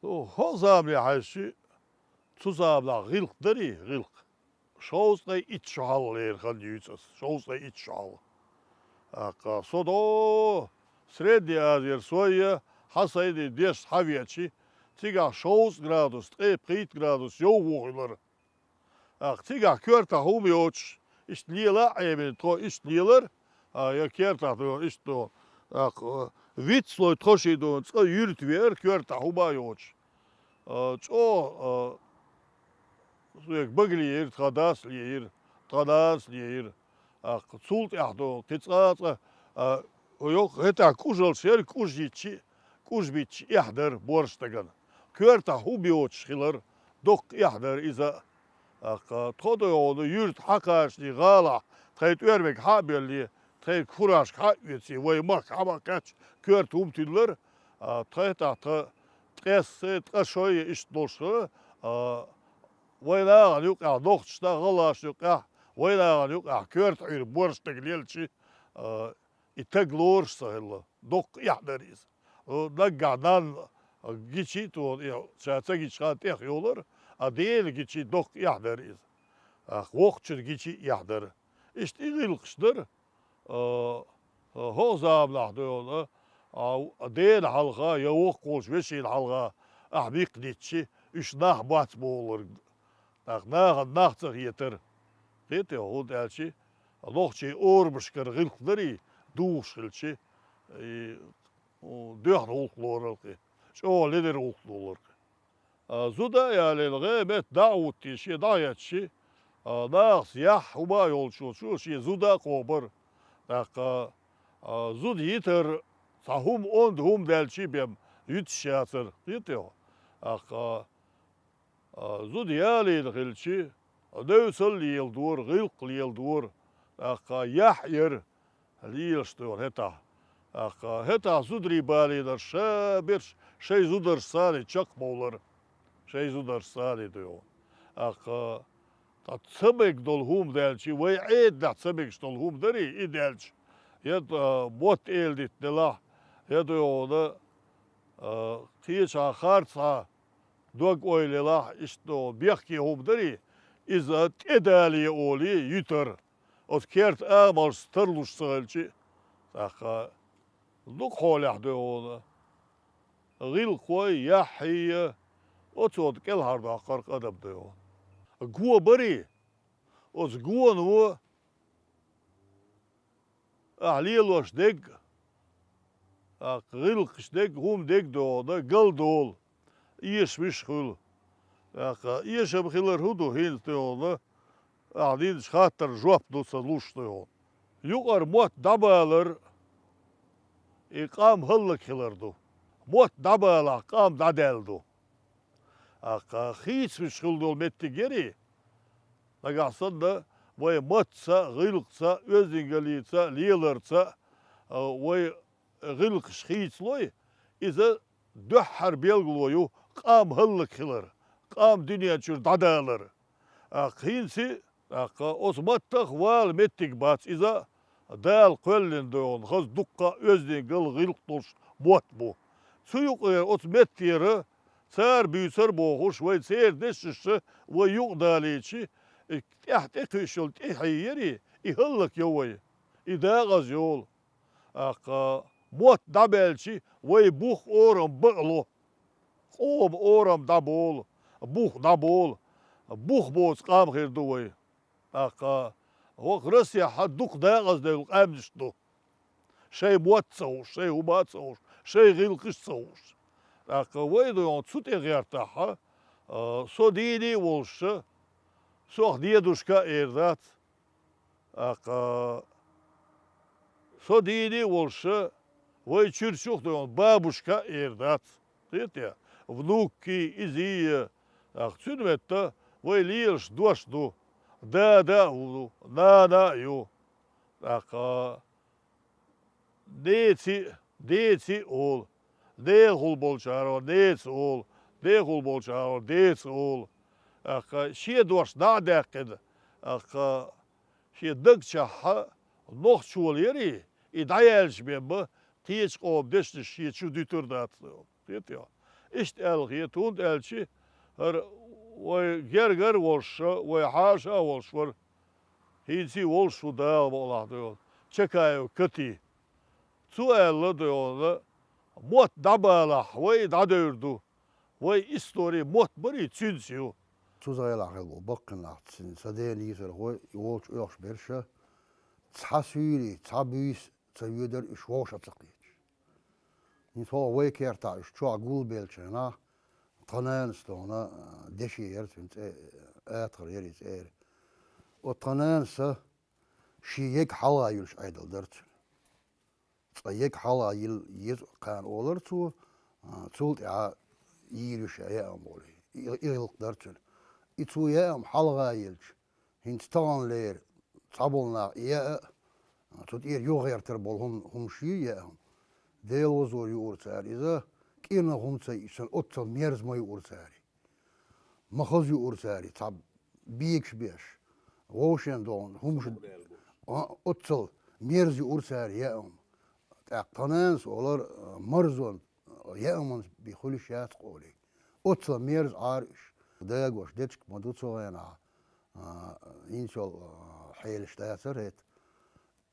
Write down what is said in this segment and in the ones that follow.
Hozam ya hayşi tuzamla gılkları gılk. Şoğuzda iç şahal erkan yüzüz. Şoğuzda iç şahal. Aka sodo Srednja Azija soja hasaydı des haviyeci. Tiga şoğuz gradus, 3 gradus yoğuğular. Tiga körta humioç. İşte lila emin to işte lilar. Ya kerta to işte o. Vitsloj troši do yurt ver körta hubajoç. Ço bagli tradas lier. Zult do kitsat yok heta kuzol ser kuzjici kuzbiç yahder borstagan. Körta hubioç schiller dok yahder iza todo onu yurt hakaşli gala tayt vermek haberli tayt kuraş ha üyesi vay mak ama kaç kört umtiller tayt ata tres treşoy iş dolsu vay la yok ya dokçta galaş yok ya vay la yok ya kört ür borsta gelçi itaglor sahilla dok yahderiz da gadan geçit o ya çatsa geçat yollar değil geçit dok yahderiz Hochçur geçit yahder işte ilkıştır hozablah diyorlar değil halka yavuk kolş veşil halka ahbik ditçi üç nah bat boğulur nah yeter Dit ja, goed eltje. Lochtje oorbesker gilkderi doelschiltje. Deugd holklorelke. Zo lider holklorelke. Zoda ja lelge met daoutje, she dayatje. Nachts ja, huba yolçu, she zoda kober. Tak zod yiter sahum und hum deltje bem yutschatser. Dit ja. Zod ja lelge Deusel liel door, gilk liel door. Jahjer liel stoor, heta. Heta zudri bali der bir şey zudar sali çak bowler. Şey zudar sali diyor. Dat sabek dol hum delçi ve dat sabek dol hum deri idelç. Yet bot eldit de la. Yet o da tiyeça harsa dog oylela işte o biyaki hum deri. İzat edali oli yutar. Ot kert amal starluş sağelçi. Taka luk holah de ola. Gil koy yahiye. Ot kel harda kark adam de o. Gua bari. Ot gua no. Ahliyeloş deg. Gil kış deg hum deg de o da gal dol. İyeşmiş hul. İyeşem hiler hudu hin de ola. Adil schatter job dosa lushto. Yugar mot dabalar iqam hıllık hilerdu. Mot dabala qam dadeldu. Hiç bir şıldı ol metti geri. Nagasında vay motsa, gılksa, özüngeliysa, liyelersa, vay gılkış hiçloy. İze döhher belgloyu qam hıllık hiler. Qam dünya çür dadalar. Hinsi Osmattaq val mettik bats iza dal qöllin doon hız dukka özden gıl gılq dolş bot bu. Suyuq os mettiri sar büyser boğuş ve ser deşişi ve yuq daliçi tahte kışıl tehiyeri ihıllık yovay. İdağaz yol. Mot dabelçi ve buh oram bağlı. Ob oram dabol. Buh dabol. Buh boz qam khirdu way. Hok Rusya hadduk dağız değil amniştu. Şey buat savaş, şey hubat savaş, şey gılkış savaş. Vaydı on tut eğerta ha. So dini olsa, so diyeduşka erdat. So dini olsa, vay çürçuk da on babuşka erdat. Değil ya. Внуки, iziye. Sünmette vay liyelş doşdu. Da ulu, na yu. Deci ol. De hul bolçaro, deci ol. De hul bolçaro, deci ol. Şie doş na dekid. Şie dıkça ha noh çuval yeri. İdayelş bembe. Tiyeç qob deşti şie çu dütür da atlı. Değil ya. İşte elgiye tuğun elçi her ve ger olşa ve haşa olşvar. Hiçi olşu da ola diyor. Çekayo kötü. Su elle diyor. Mot dabala ve dadırdu. Ve istori mot bari çünsiyor. Tuzayla bu bakın atsin. Sadeli yiser hoy yolç yoş berşe. Tsasüri, tsabüs, tsayıdır iş hoş atıqıyç. Nito ve kerta iş çoğa gul belçena. Tanan stona deşi yer tünt atır yeriz er. O tanansa şiyek hala yülş aydıldır. Tsayek hala yıl yiz kan olur tu. Tult ya yürüş ya amoli. İğılıklar tül. İtu ya halga yılç. Hinstanlar tabulna ya tut er yok yerter bol hum şi ya. Del ozor yurtsar iza kina humsa işen otta merzmayı urtsari. Mahaz yurtsari tab biyek beş. Woşen don humş otta merzi urtsari ya. Tanans olar marzon ya man bi khulşat qoli. Otta merz arish. Da goş deçk madut soğana. İnşal hayaliştayatır et.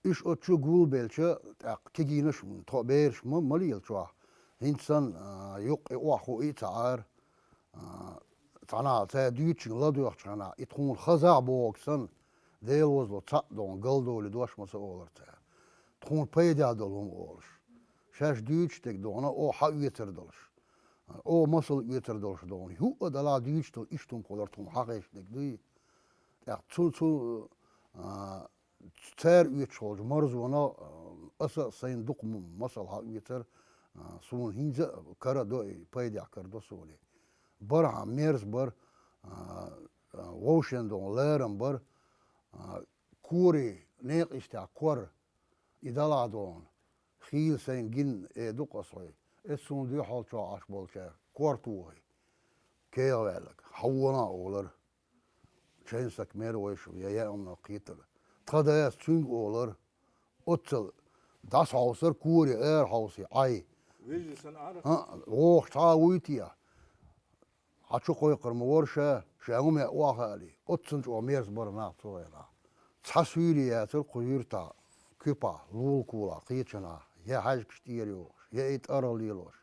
İş otçu gul belçe keginiş toberş mı maliyel çoğa. İnsan yok oahu itaar. Tana ta düçün la diyor çana. İtkun khaza boğsan. Değil ozlo tat don galdoli doşmasa olur ta. Tkun payda dolum olur. Şaş düçtek dona o ha yeter dolur. O masal yeter dolur don. Hu da la düç to iştum kolar tum haqiqlik duy. Ya tu ter üç olcu marzuna asa sayın dokmum masal ha yeter sunun hinze kara do payda kar do soli barha mers bar woşen don leran bar kuri ne işte kor idala don khil sayın gin duqasoy esun diyor halça aş bolça kor tuğay keyavelak havana olur çensak mer oyşu ya onunla qitır Tadaya çünkü olur, otsal, das hausar kuri hausi ay. Vezi sen arı. Oh ta uytiya. Açık koy kırmı varşa, şeğume o hali. Otsınç o mers barına soyana. Tasüriye tır kuyurta, küpa, lul kula, kıyıçına. Ya hack stiriyor, ya it aralıyorlar.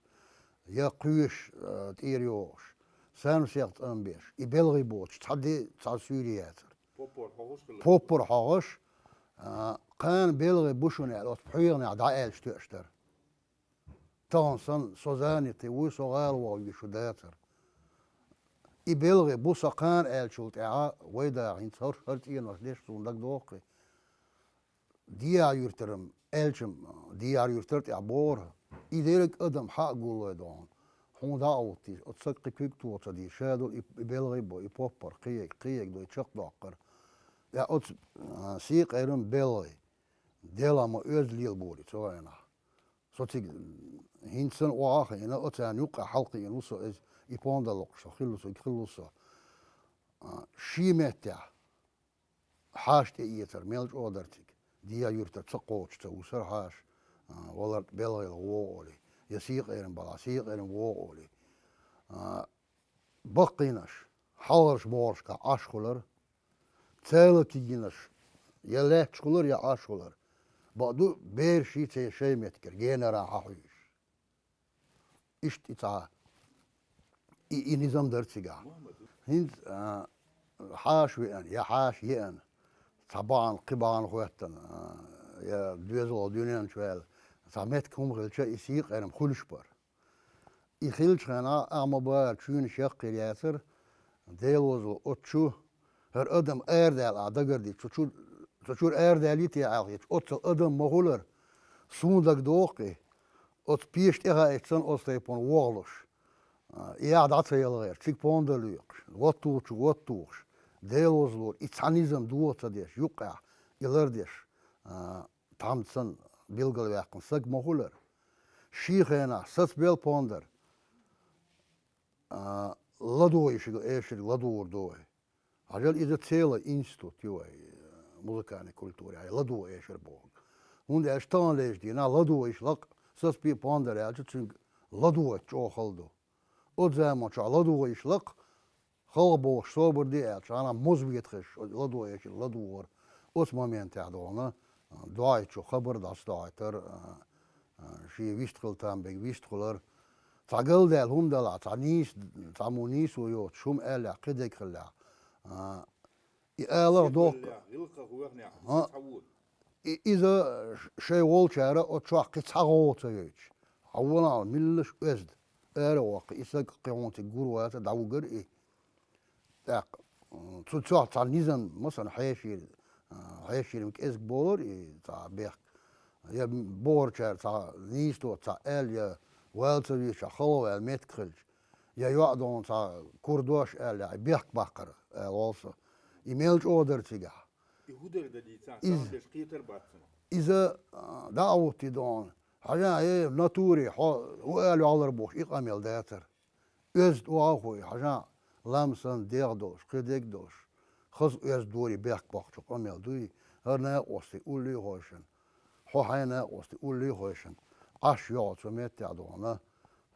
Ya kuyuş tiriyor. Sen siyat 15. İbelgi boç, tadı tasüriye tır. Popper hağış, kan belge buşun el, ot püyene da el stüçter. Tansan sozaniti u sogal wa yüşu dayatır. I belge bu sakan el çult ya weda in sor hartiyen was leş sundak doqi. Diya yurtırım elçim diyar yurturt ya bor. I derek adam ha gulu don. Honda auti, ot sakki kük tuota di şadol i belge bo i popper qiyek do çak doqır. Ya ot siq erin belli. Delama özliyel bori çoğuna. Sotik hinsen o ahine otan yuqa halqiyen uso ez ipondalok şahilluso. Şimette. Haşte yeter melç odartik. Diya yurtta çaqoçta usar haş. Olar belli o oli. Ya siq erin bala siq erin o oli. Baqinaş. Halırş borşka aşkular. Tēlaki yinaş, ya lehçkular ya aşkular. Badu bir şey metkir, genera hahüş. İşte ita, nizam dertsiga. Hint haş veyen, ya haş yeyen. Taban, qiban huyetten, ya düzol dünyan çöel. Samet kumgılça isiq erim khuluş bar. İkhilç hana ama bar çün şaqqir yasır. Delozo otçu. Her adam erdel ada gördü. Çocuğur erdeli diye alıyor. Ot adam mohular. Sundak doğru. Ot piyest ega etsen ostaypon wogluş. Ya da sayılır. Çık pondalıyor. What Delozlur. İtsanizm duota diye. Yuqa. İler diye. Tamsan bilgili yakın. Sak mohular. Şihena. Sas bel pondar. Ladoy eşit ladur doy. Ajal is het hele instituut, muzikale cultuur, ladu is er boven. Hun er staan lees die, na ladu is lak, zes pie pander, ja, het is ladu het jo haldo. زمان شو لدو يشلق خلبو صوبر دي أنا مزبيت خش لدو يش لدور أوس مومنت عدونا دعيت شو خبر داس دعيتر شي ويشتغل تام بيج ويشتغلر تعقل ده هم ده تعنيس تعمونيس ويوت شوم ألا قدك خلا يألا دوق إذا شيء والشارع أتشاق تسعوت يجش أولا ملش أزد واقع إذا قيمت الجروات دعوجر إيه تاق تشاق تعنيزن مثلا حيشيل مك إزك بولر إيه تاع بيخ يا بور شار تاع نيستو تاع يا والتوي شخلو المتكلج يا يقعدون تاع كردوش يا بيخ بقر also إيميلج أوردر تيجا إذا دعوتي دون حاجة إيه ناتوري وقالوا على ربوش إقامل داتر أزد وأخوي حاجة لامسن ديغدوش قديغدوش خص أزد دوري بيخ بقر قامل دوي هرنا قصي أولي هوشن حوحينا قصي أولي هوشن عش يقعد سميت تعدونا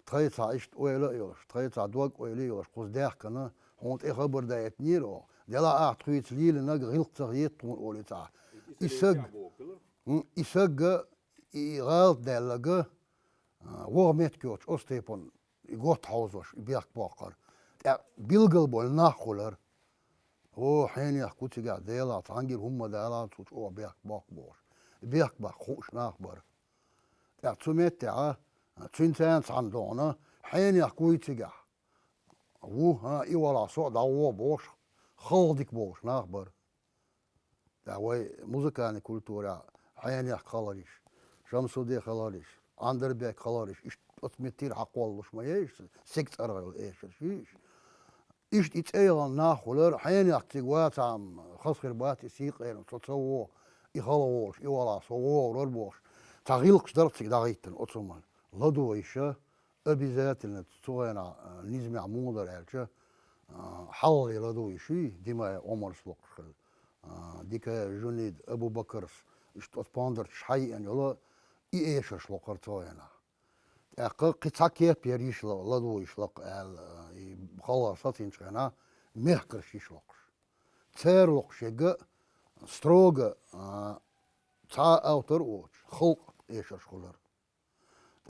تخيط عشت أويلا يوش تخيط دوق أويلا يوش قص ديخ كنا هونت إيه خبر دايت نيرو دلا أعطيت ليل نج غلق تغييت طول أولي تاع إسق غالط دلقة وغمت كيوش أستيبون يقط حوزوش بيخ باقر بيلقل بول ناخولر هو حين يحكو تيجا ديلا تانجل هم ديلا توش أو بيخ باق بوش بيخ باق خوش ناخبر تسميت تاع تسنتين صندونا حين يحكو تيجا ها إيوالا صعد عوا بوش خالدك بوش ناخبر دعوي موسيقى كولتورا حين يحكي خالريش شمسو دي خالريش اندر بيك خالريش إيش أتمتير حقوالش ما يش سكت أرغل إيش إيش إتأيغان ناخولر حين يحكي واتام خصخر باتي سيقين تتصوو إخالووش إيوالا صوو رربوش تغيلقش درتك داغيتن أتسومان لدو إيشا أبيزات اللي تسوينا نيزمي عمودر عالشا حلي لدو إيشي ديما عمر سلوقش ديكا جنيد أبو بكر اشتوت باندر شحي أن يلا إيش شلوقر توينا قطعكية بيريش لدو يشلق خلاص ساتين شغنا مهكر شيشلقش تيرلق شيغ ستروغ تا أوتر ووش خلق إيش شغلر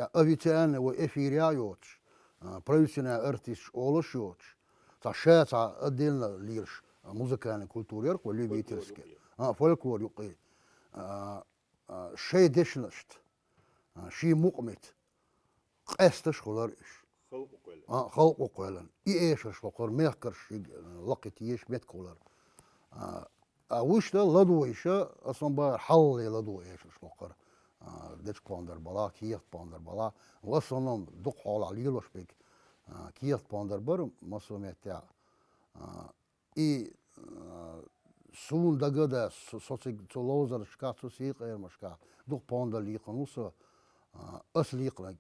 أبيتان وإفيريا يوتش بروسينا أرتيش أولش يوتش تا شاتا أديلنا ليرش موسيقى كولتورير واللي بيترسكي فولكلور يقي شيء دشنشت شيء مقمت قستش خلارش خلق قلن إيش شلقر ميكر شيء لقيت يش ميت كولر وش ده لدو إيشا أصلا بقى حل لدو إيش شلقر دش باندر بلا كيف باندر بلا وصلنا دق حال عليلوش بيك كيف باندر بر مسلمات تاع سون دقدا صوتي تلوزر شكا تسيق غير مشكا دوق باندر ليقنوسا أسليق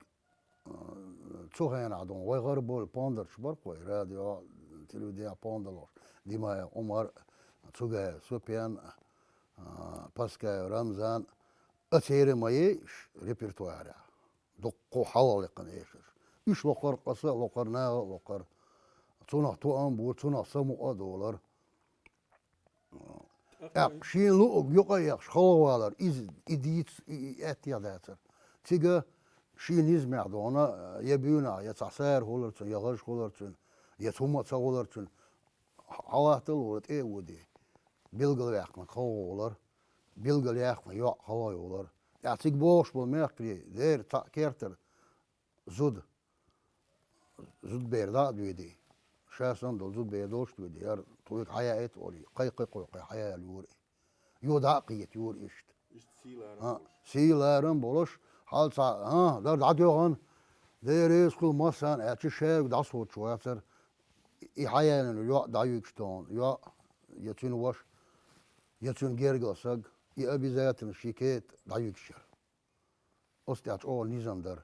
تسوهين عدون ويغربول باندر شبرق وي راديو تلوديا باندلوش ديما عمر تسوغا سوبيان باسكا رمزان أتيري مايش ريبرتوارا دقو حلال يقن إيش لقر قصة لقر ناغ لقر تونه تو أم بو تونه سمو أدولار شين لوق يقيق شخوالر إز إديت إتياداتر تيجا شين يزمع دونا يبيونا يتعسير هولرتن يغش هولرتن يتهمت هولرتن حالات الولد إيه ودي بيلقل يحكم خوالر بيلقل يحكم يق خلايولر تيج بوش بالميقري دير كيرتر زود بيردا دويدي شاسن دول زود بيدوش دويدي يار تويك حياة ولي قي حياة اليوري يودا قيت يور إشت سيلارن بولش حال سا دار دعيوغن دير إسكول مسان أتشيك دعصوت شواتر إي حياة اليو دعيوكشتون يو يتون وش يتون جيرغسق إي أبي زيتن شيكيت دعيوكشر أستيعش أول نيزان در